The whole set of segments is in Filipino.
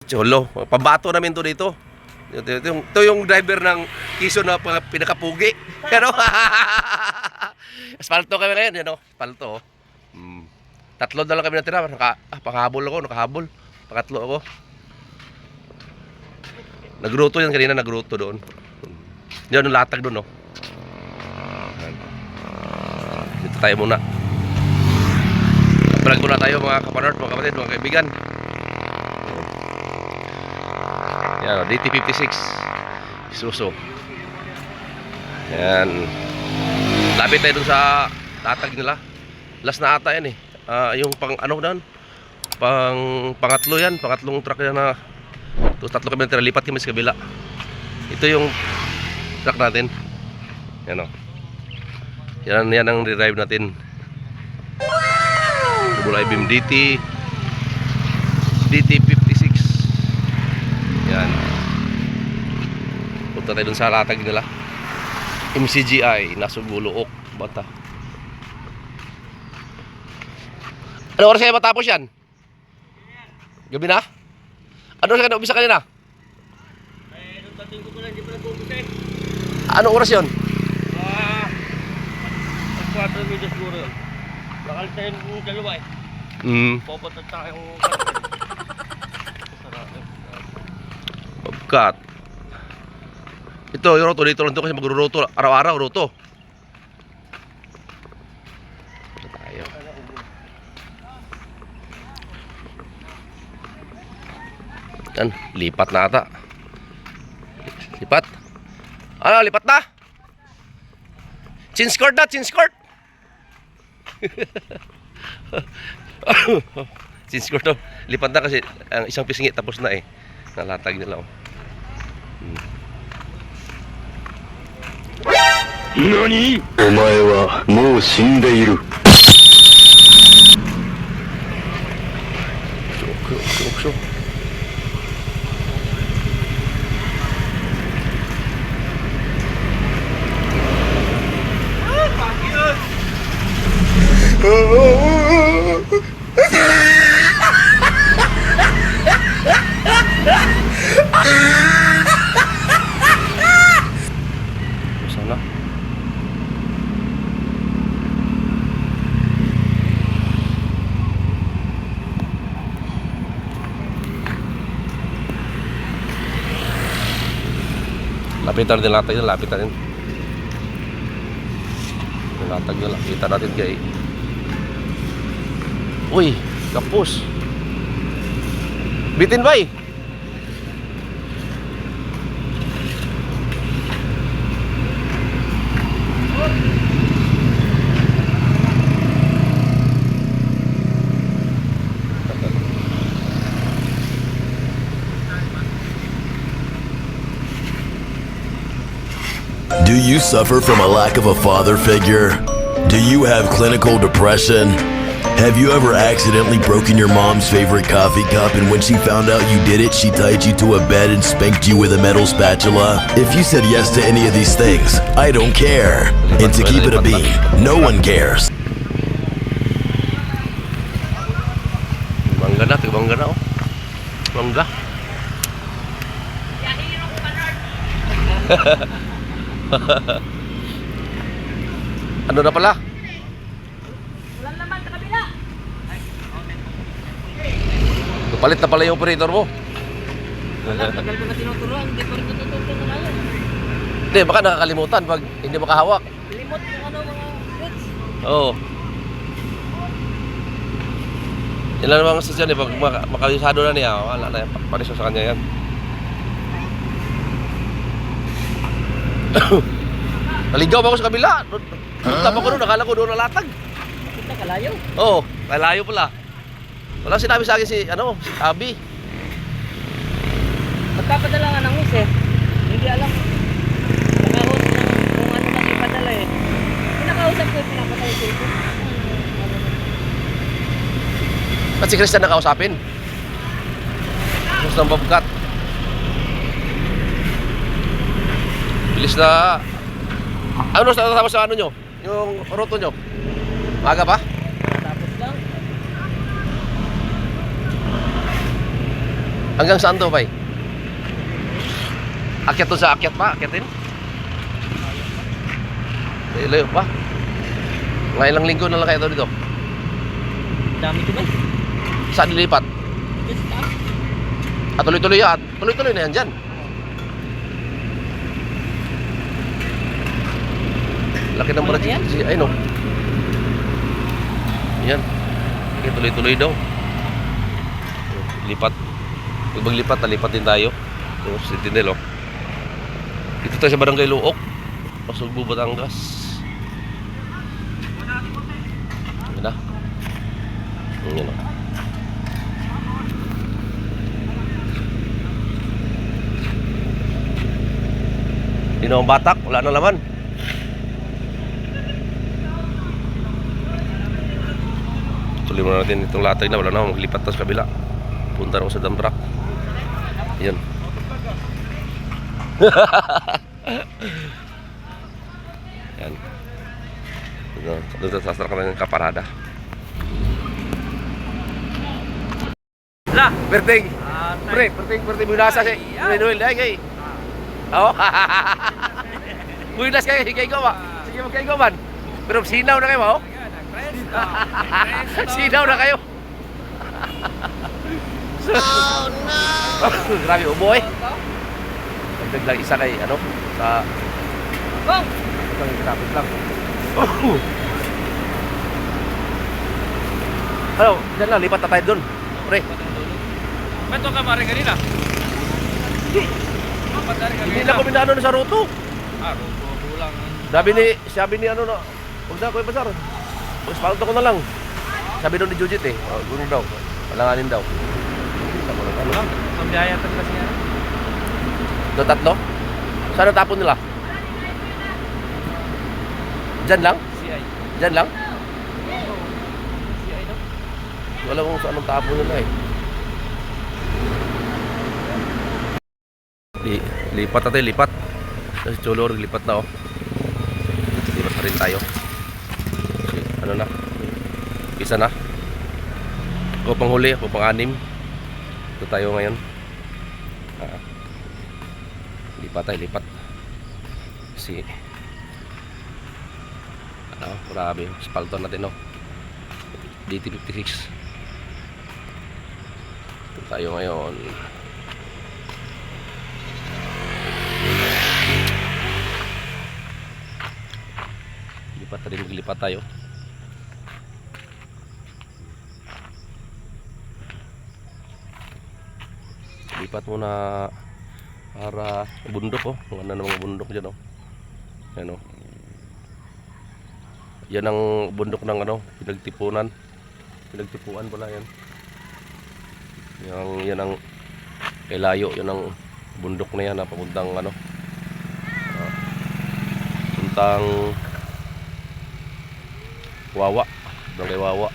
Cholo, pabato namin to dito. Ito yung driver ng Quezon na pinakapugi. Pero, asfalto kami ngayon, yan o. Asfalto, oh. Tatlo na lang kami natira. Panghabol ako, nakahabol. Pangatlo ako. Nagruto yan kanina, nagruto doon. Yan, yung latag doon, oh. Dito tayo muna. Vlog muna tayo mga kapanort, mga kapatid, mga kaibigan. Yan, DT56 Isuzu. Yan. Lapit tayo dun sa tatag nila. Last na ata yan eh. Yung pang ano doon? Pangatlo yan. Pangatlong truck yan na. Tatlo kami natira. Lipat kami sa kabila. Ito yung truck natin. Yan o. Yan ang re-drive natin. Double I-beam DT56. Yan. Punta tayo dun sa latag nila. MCGI, Nasuguluok, Bata. Ano oras kaya matapos yan? Gabi na? Ano oras kaya na-umpisa kanina? Nung tating ko pala, hindi pa nag-umpisa eh. Anong oras yun? 4 minutes siguro yun. Nakalit tayo ng dalawa eh. Pupunta tayong Bobcat. Ito, yung roto dito lang ito kasi magruroto. Araw-araw, roto. Ito tayo. Yan, lipat na ata. Lipat. Ano, lipat na? Chinskort na, chinskort. Chinskort na. Lipat na kasi ang isang pisngi tapos na eh. Nalatag nila, oh. NANI?! お前はもう死んでいる。Ukso. Sana. Lapitan din latag yun, lapitan yun. Latag yun, lapitan natin kay. Uy, kapos. Bitin ba eh? Do you suffer from a lack of a father figure? Do you have clinical depression? Have you ever accidentally broken your mom's favorite coffee cup, and when she found out you did it, she tied you to a bed and spanked you with a metal spatula? If you said yes to any of these things, I don't care. And to keep it a bean, no one cares. Mangga na, tigmangga na, oh. Mangga. Ano na pala? Walang laman sa kabila. Palit na pala yung operator mo. Tagal ko na tinuturuan, hindi ko rin natutunan na yun. Hindi, baka nakakalimutan pag hindi makahawak. Limot yung ano mga goods. Oo. Yan lang naman kasi yan eh, pag makalisado na niya, wala na yan, panis sa kanya yan. Naligaw ako sa kabila. Punta pa ko doon, nakala ko doon nalatag. Kita kalayo. Oo, malayo pala. Walang sinabi sa akin si Abby. Magpapadala nga ng hus eh. Hindi alam. Nakahus ng kung ano kasi padala eh. Pinakausap ko yung pinapatay ko ito. At si Christian nakausapin. Gusto ng Bobcat. Bilis na. Ano natapos sa ano nyo? Yung roto nyo? Maga pa? Tapos lang. Hanggang saan to, bay? Akyat to sa akyat pa? Akyatin? Layo pa? Mga ilang linggo na lang kayo dito? Dami ko ba? Saan lilipat? At tuloy-tuloy yan. Tuloy-tuloy na yan dyan. Laki ng Malaki yan? Ay no. Yan. Okay, tuloy-tuloy daw. Lipat. Pag maglipat, nalipat din tayo. So, Sentinel, oh. Dito tayo sa Barangay Luok. Pasugbo, Batangas. Yan na. Yan na. Di na akong batak. Wala na laman. Tuloy muna natin itong latag na. Wala na akong maglipat sa kabila. Punta na ako sa dump truck. Yan. Yan. Doon sa sasara ka ng kaparada. Wala. Perting. Perting binasa si Noel. Ay, kay. Oo. Buinas kayo, kay Goman. Sige mo kay Goman. Pero sinaw na kayo, oh. Sinaw na kayo. Oh no! Grabe, uboy. Dagdag lang isa kay ano sa Bong! Kapit lang. Hello, dyan lang, lipat na tayo dun. Pre. Ba't ka mare kanina? Hindi na ko minano sa roto. Ruto kulang. Sabi ni ano na, huwag na ko yung pasar. Spalto ko na lang. Sabi doon ni Jujit eh. Gano'n daw. Palanganin daw. Ano lang? Pambiyaya talaga siya. Do tatlo? Saan ang tapon nila? Diyan lang? CI. Diyan lang? CI daw. Wala kung saan ang tapon nila eh. Lipat natin, lipat. Kasi Cholo, lipat na oh. Lipat na rin tayo. Kasi, ano na? Isa na. Ako pang huli, ako pang anim. Ito tayo ngayon. Lipat tayo, lipat. Kasi ano, grabe. Spalto natin, no. DT56. Ito tayo ngayon. Lipat na rin, maglipat tayo. Lipat muna para bundok, oh. Wala na mga bundok dyan, oh. Yan, oh. Yan ang bundok ng ano, pinagtipunan. Pinagtipuan pala yan. Yan ang kailayo, yan ang bundok na yan na papuntang ano. Puntang Wawa. Barangay Wawa.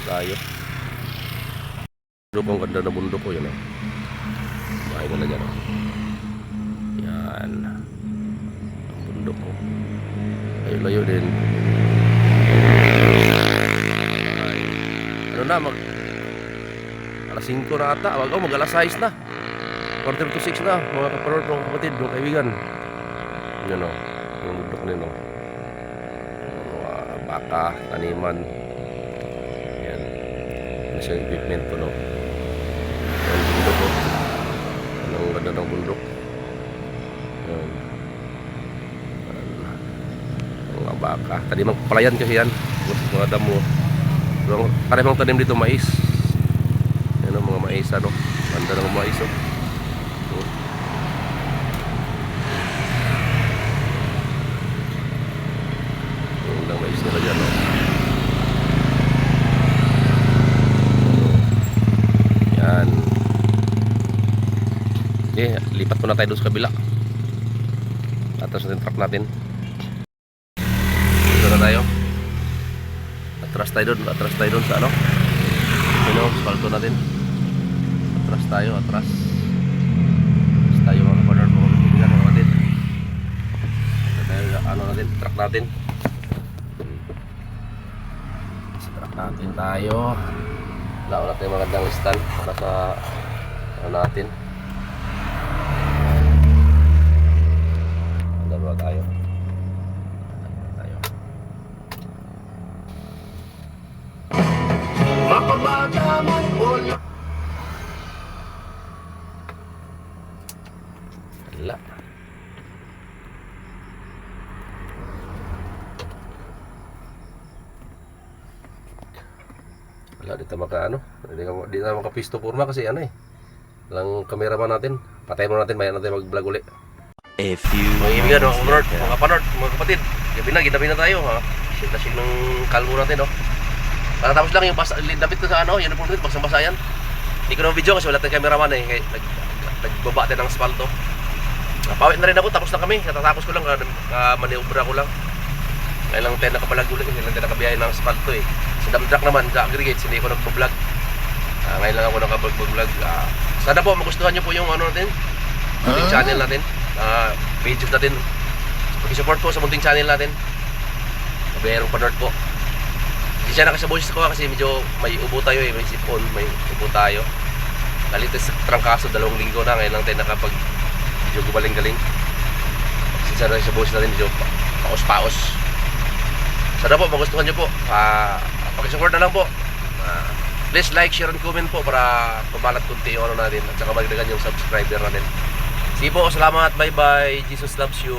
Tayo. Ang ganda na bundok ko yun, oh. Bahay nila dyan, oh. Yan ang bundok ko. Layo din. Ay, ano na, alas 5 na ata. Mag alas 6 na. Quarter to 6 na, mga kaparod, mga kapatid, mga kaibigan. Yan, oh. Yung bundok nila, oh. Mga baka, taniman. Yan. Ano siya equipment po, no. Ang bundok, oh. Ang ganda ng bundok. Yan. Mga baka. Taniman palayan kasi yan. Mga damo. Karemang tanim dito mais. Yan ang mga mais, ano. Ganda ng mais, oh. Ganda ng mais nila dyan, oh. Yan. Lipat muna tayo doon sa kabila. Atras natin truck natin. Dito na tayo. Atras tayo doon sa ano. Ano, spalto natin. Atras tayo. Atras tayo mga corner mo. Mga kapatid. Ano natin, truck natin. Sa truck natin tayo. Wala natin yung magandang stand para sa ano natin. Dalawa tayo. Wala. Wala, dito di na makapisto purma kasi ano eh. Walang cameraman natin. Patayin mo natin, bayan natin mag-vlog uli. A few Mga ibigan, moments later. mga panort, mga kapatid. Gabi na tayo ha. Shit ng kalmo natin no. Tapos lang yung damit ko sa ano, uniform ko, basang-basa yan. Hindi ko na video kasi wala tayong cameraman eh. Kaya nagbaba tayo ng asfalto. Napawit na rin ako, tapos na kami. Natatapos ko lang, maniobra ko lang. Ngayon lang tayo nakapalag ulit, ngayon lang tayo nakabiyahe ng asfalto eh. Sa dump truck naman, sa aggregates, hindi ko nagpo-vlog. Ngayon lang ako nakapag-vlog. Sana po magustuhan nyo po yung ano natin, munting channel natin, pages natin. Pag-support po sa munting channel natin. Mabayarong panort po. Hindi siya nakasaboses ko kasi medyo may ubo tayo eh, may sipon, may ubo tayo. Kalitis sa trangkaso, 2 linggo na, ngayon lang tayo medyo gumaling-galing. Kasi siya nakasaboses natin, medyo paos-paos. Sana po magustuhan nyo po. Pag-support na lang po. Please like, share, and comment po para pumalat kunti yung ano natin at saka magdagan yung subscriber natin. See po, salamat, bye bye. Jesus loves you.